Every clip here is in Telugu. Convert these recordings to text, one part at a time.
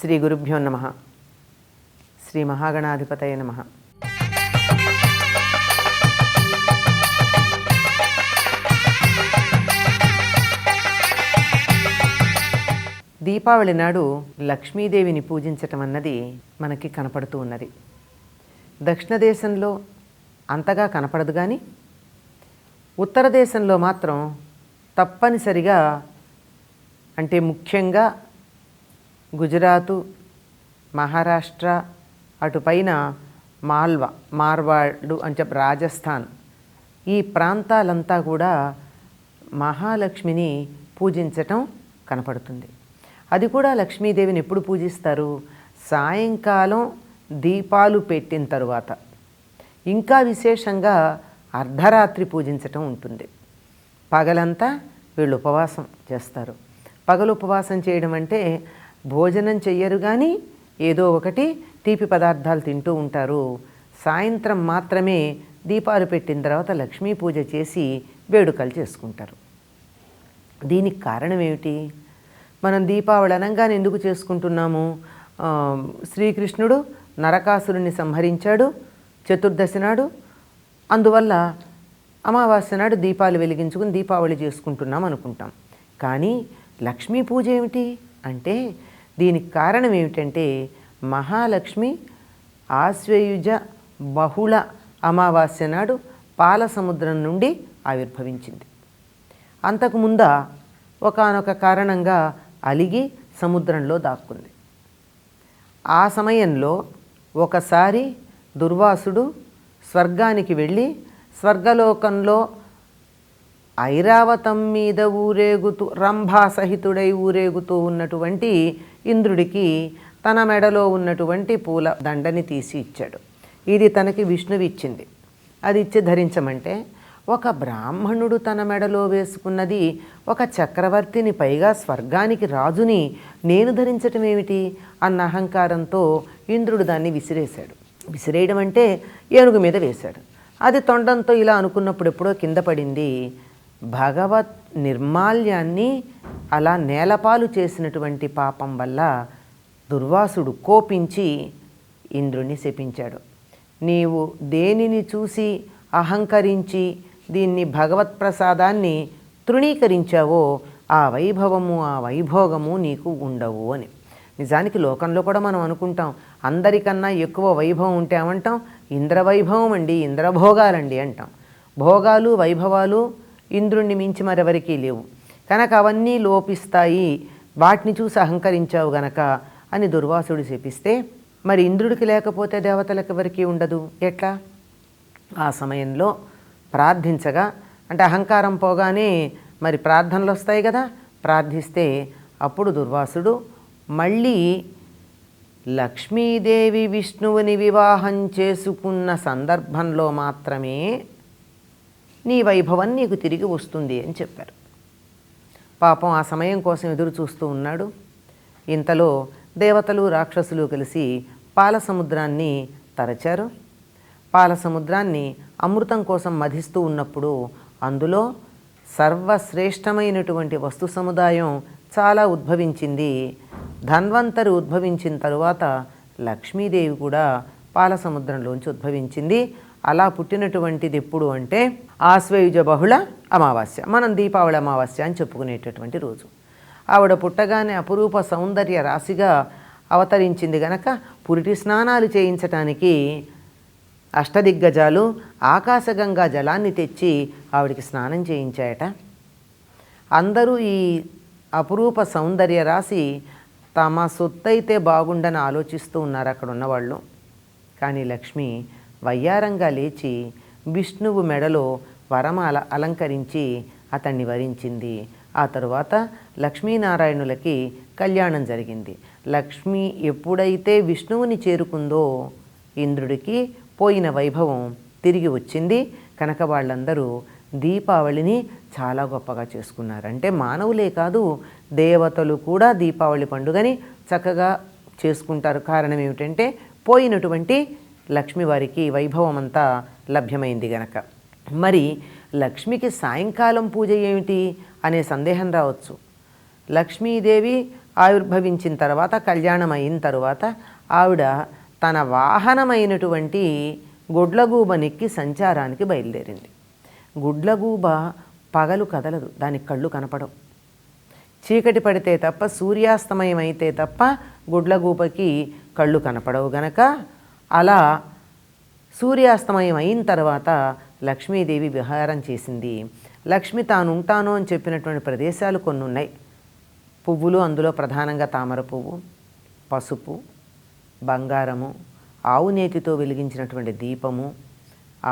శ్రీ గురుభ్యో నమః. శ్రీ మహాగణాధిపతయే నమః. దీపావళి నాడు లక్ష్మీదేవిని పూజించటం అన్నది మనకి కనపడుతూ ఉన్నది. దక్షిణ దేశంలో అంతగా కనపడదు, కానీ ఉత్తర దేశంలో మాత్రం తప్పనిసరిగా, అంటే ముఖ్యంగా గుజరాతు, మహారాష్ట్ర, అటుపైన మార్వాడు అని చెప్పి రాజస్థాన్, ఈ ప్రాంతాలంతా కూడా మహాలక్ష్మిని పూజించటం కనపడుతుంది. అది కూడా లక్ష్మీదేవిని ఎప్పుడు పూజిస్తారు? సాయంకాలం దీపాలు పెట్టిన తరువాత, ఇంకా విశేషంగా అర్ధరాత్రి పూజించటం ఉంటుంది. పగలంతా వీళ్ళు ఉపవాసం చేస్తారు. పగలు ఉపవాసం చేయడం అంటే భోజనం చెయ్యరు, కానీ ఏదో ఒకటి తీపి పదార్థాలు తింటూ ఉంటారు. సాయంత్రం మాత్రమే దీపాలు పెట్టిన తర్వాత లక్ష్మీ పూజ చేసి వేడుకలు చేసుకుంటారు. దీనికి కారణం ఏమిటి? మనం దీపావళి అనగానే ఎందుకు చేసుకుంటున్నాము? శ్రీకృష్ణుడు నరకాసురుని సంహరించాడు చతుర్దశి నాడు, అందువల్ల అమావాస్య నాడు దీపాలు వెలిగించుకుని దీపావళి చేసుకుంటున్నాం అనుకుంటాం. కానీ లక్ష్మీ పూజ ఏమిటి అంటే, దీనికి కారణం ఏమిటంటే, మహాలక్ష్మి ఆశ్వయుజ బహుళ అమావాస్య నాడు పాల సముద్రం నుండి ఆవిర్భవించింది. అంతకుముంద ఒకానొక కారణంగా అలిగి సముద్రంలో దాక్కుంది. ఆ సమయంలో ఒకసారి దుర్వాసుడు స్వర్గానికి వెళ్ళి స్వర్గలోకంలో ఐరావతం మీద ఊరేగుతూ రంభాసహితుడై ఊరేగుతూ ఉన్నటువంటి ఇంద్రుడికి తన మెడలో ఉన్నటువంటి పూల దండని తీసి ఇచ్చాడు. ఇది తనకి విష్ణువు ఇచ్చింది. అది ఇచ్చి ధరించమంటే, ఒక బ్రాహ్మణుడు తన మెడలో వేసుకున్నది ఒక చక్రవర్తిని, పైగా స్వర్గానికి రాజుని నేను ధరించటం ఏమిటి అన్న అహంకారంతో ఇంద్రుడు దాన్ని విసిరేశాడు. విసిరేయడం అంటే ఏనుగు మీద వేశాడు. అది తొండంతో ఇలా అనుకున్నప్పుడు ఎప్పుడో కింద పడింది. భగవత్ నిర్మాల్యాన్ని అలా నేలపాలు చేసినటువంటి పాపం వల్ల దుర్వాసుడు కోపించి ఇంద్రుణ్ణి శపించాడు. నీవు దేనిని చూసి అహంకరించి దీన్ని భగవత్ ప్రసాదాన్ని తృణీకరించావో ఆ వైభవము, ఆ వైభోగము నీకు ఉండవు అని. నిజానికి లోకంలో కూడా మనం అనుకుంటాం, అందరికన్నా ఎక్కువ వైభవం ఉంటే ఏమంటాం? ఇంద్రవైభవం అండి, ఇంద్రభోగాలండి అంటాం. భోగాలు, వైభవాలు ఇంద్రుణ్ణి మించి మరెవరికీ లేవు. కనుక అవన్నీ లోపిస్తాయి, వాటిని చూసి అహంకరించావు గనక అని దుర్వాసుడు శపిస్తే, మరి ఇంద్రుడికి లేకపోతే దేవతలకు ఎవరికీ ఉండదు ఎట్లా? ఆ సమయంలో ప్రార్థించగా, అంటే అహంకారం పోగానే మరి ప్రార్థనలు వస్తాయి కదా, ప్రార్థిస్తే అప్పుడు దుర్వాసుడు మళ్ళీ లక్ష్మీదేవి విష్ణువుని వివాహం చేసుకున్న సందర్భంలో మాత్రమే నీ వైభవం నీకు తిరిగి వస్తుంది అని చెప్పారు. పాపం ఆ సమయం కోసం ఎదురు చూస్తూ ఉన్నాడు. ఇంతలో దేవతలు, రాక్షసులు కలిసి పాల సముద్రాన్ని తరచారు. పాల సముద్రాన్ని అమృతం కోసం మధిస్తూ ఉన్నప్పుడు అందులో సర్వశ్రేష్టమైనటువంటి వస్తు సముదాయం చాలా ఉద్భవించింది. ధన్వంతరి ఉద్భవించిన తరువాత లక్ష్మీదేవి కూడా పాల సముద్రంలోంచి ఉద్భవించింది. అలా పుట్టినటువంటిది ఎప్పుడు అంటే ఆశ్వయుజ బహుళ అమావాస్య, మనం దీపావళి అమావాస్య అని చెప్పుకునేటటువంటి రోజు. ఆవిడ పుట్టగానే అపురూప సౌందర్య రాశిగా అవతరించింది గనక పురిటి స్నానాలు చేయించటానికి అష్టదిగ్గజాలు ఆకాశగంగా జలాన్ని తెచ్చి ఆవిడికి స్నానం చేయించాయట. అందరూ ఈ అపురూప సౌందర్య రాశి తమ సొత్తైతే బాగుండని ఆలోచిస్తూ ఉన్నారు అక్కడ ఉన్నవాళ్ళు. కానీ లక్ష్మి వయ్యారంగా లేచి విష్ణువు మెడలో వరమాల అలంకరించి అతన్ని వరించింది. ఆ తరువాత లక్ష్మీనారాయణులకి కళ్యాణం జరిగింది. లక్ష్మి ఎప్పుడైతే విష్ణువుని చేరుకుందో ఇంద్రుడికి పోయిన వైభవం తిరిగి వచ్చింది. కనుక వాళ్ళందరూ దీపావళిని చాలా గొప్పగా చేసుకున్నారు. అంటే మానవులే కాదు, దేవతలు కూడా దీపావళి పండుగని చక్కగా చేసుకుంటారు. కారణం ఏమిటంటే పోయినటువంటి లక్ష్మి వారికి వైభవం అంతా లభ్యమైంది గనక. మరి లక్ష్మికి సాయంకాలం పూజ ఏమిటి అనే సందేహం రావచ్చు. లక్ష్మీదేవి ఆవిర్భవించిన తర్వాత, కళ్యాణం అయిన తర్వాత ఆవిడ తన వాహనమైనటువంటి గుడ్లగూబనెక్కి సంచారానికి బయలుదేరింది. గుడ్లగూబ పగలు కదలదు, దానికి కళ్ళు కనపడవు. చీకటి పడితే తప్ప, సూర్యాస్తమయం అయితే తప్ప గుడ్లగూబకి కళ్ళు కనపడవు గనక అలా సూర్యాస్తమయం అయిన తర్వాత లక్ష్మీదేవి విహారం చేసింది. లక్ష్మి తాను ఉంటాను అని చెప్పినటువంటి ప్రదేశాలు కొన్ని ఉన్నాయి. పువ్వులు, అందులో ప్రధానంగా తామర పువ్వు, పసుపు, బంగారము, ఆవు నేతితో వెలిగించినటువంటి దీపము,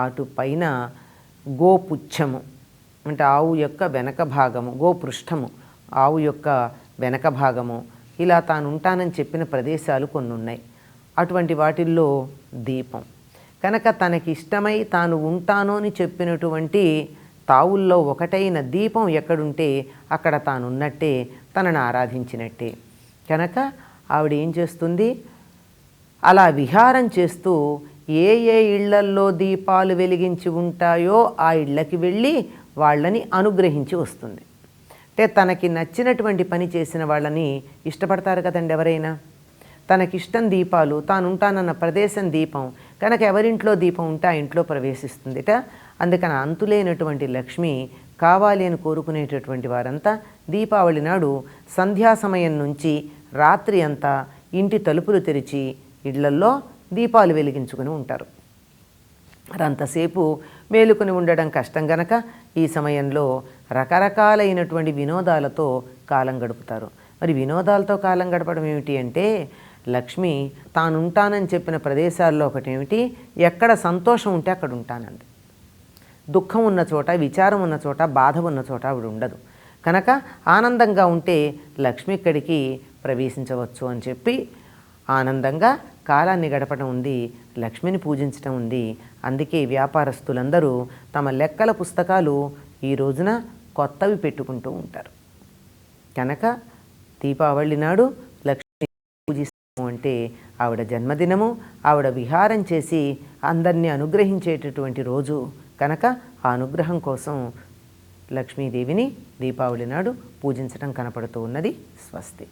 అటు పైన గోపుచ్చము అంటే ఆవు యొక్క వెనక భాగము, గోపృష్ఠము ఆవు యొక్క వెనక భాగము, ఇలా తాను ఉంటానని చెప్పిన ప్రదేశాలు కొన్ని ఉన్నాయి. అటువంటి వాటిల్లో దీపం కనుక తనకిష్టమై తాను ఉంటాను అని చెప్పినటువంటి తావుల్లో ఒకటైన దీపం ఎక్కడుంటే అక్కడ తానున్నట్టే, తనను ఆరాధించినట్టే. కనుక ఆవిడ ఏం చేస్తుంది, అలా విహారం చేస్తూ ఏ ఏ ఇళ్లల్లో దీపాలు వెలిగించి ఉంటాయో ఆ ఇళ్ళకి వెళ్ళి వాళ్ళని అనుగ్రహించి వస్తుంది. అంటే తనకి నచ్చినటువంటి పని చేసిన వాళ్ళని ఇష్టపడతారు కదండి ఎవరైనా. తనకిష్టం దీపాలు, తాను ఉంటానన్న ప్రదేశం దీపం కనుక ఎవరింట్లో దీపం ఉంటే ఆ ఇంట్లో ప్రవేశిస్తుందిట. అందుకని అంతులేనటువంటి లక్ష్మి కావాలి అని కోరుకునేటటువంటి వారంతా దీపావళి నాడు సంధ్యా సమయం నుంచి రాత్రి అంతా ఇంటి తలుపులు తెరిచి ఇళ్లల్లో దీపాలు వెలిగించుకుని ఉంటారు. అంతసేపు మేలుకొని ఉండడం కష్టం గనక ఈ సమయంలో రకరకాలైనటువంటి వినోదాలతో కాలం గడుపుతారు. మరి వినోదాలతో కాలం గడపడం ఏమిటి అంటే, లక్ష్మి తానుంటానని చెప్పిన ప్రదేశాల్లో ఒకటేమిటి, ఎక్కడ సంతోషం ఉంటే అక్కడ ఉంటానంది. దుఃఖం ఉన్న చోట, విచారం ఉన్న చోట, బాధ ఉన్న చోట ఆవిడ ఉండదు. కనుక ఆనందంగా ఉంటే లక్ష్మి ఇక్కడికి ప్రవేశించవచ్చు అని చెప్పి ఆనందంగా కాలాన్ని గడపడం ఉంది, లక్ష్మిని పూజించడం ఉంది. అందుకే వ్యాపారస్తులందరూ తమ లెక్కల పుస్తకాలు ఈ రోజున కొత్తవి పెట్టుకుంటూ ఉంటారు. కనుక దీపావళి నాడు లక్ష్మి పూజిస్తాము అంటే ఆవిడ జన్మదినము, ఆవిడ విహారం చేసి అందరినీ అనుగ్రహించేటటువంటి రోజు కనుక ఆ అనుగ్రహం కోసం లక్ష్మీదేవిని దీపావళి నాడు పూజించడం కనపడుతూ ఉన్నది. స్వస్తి.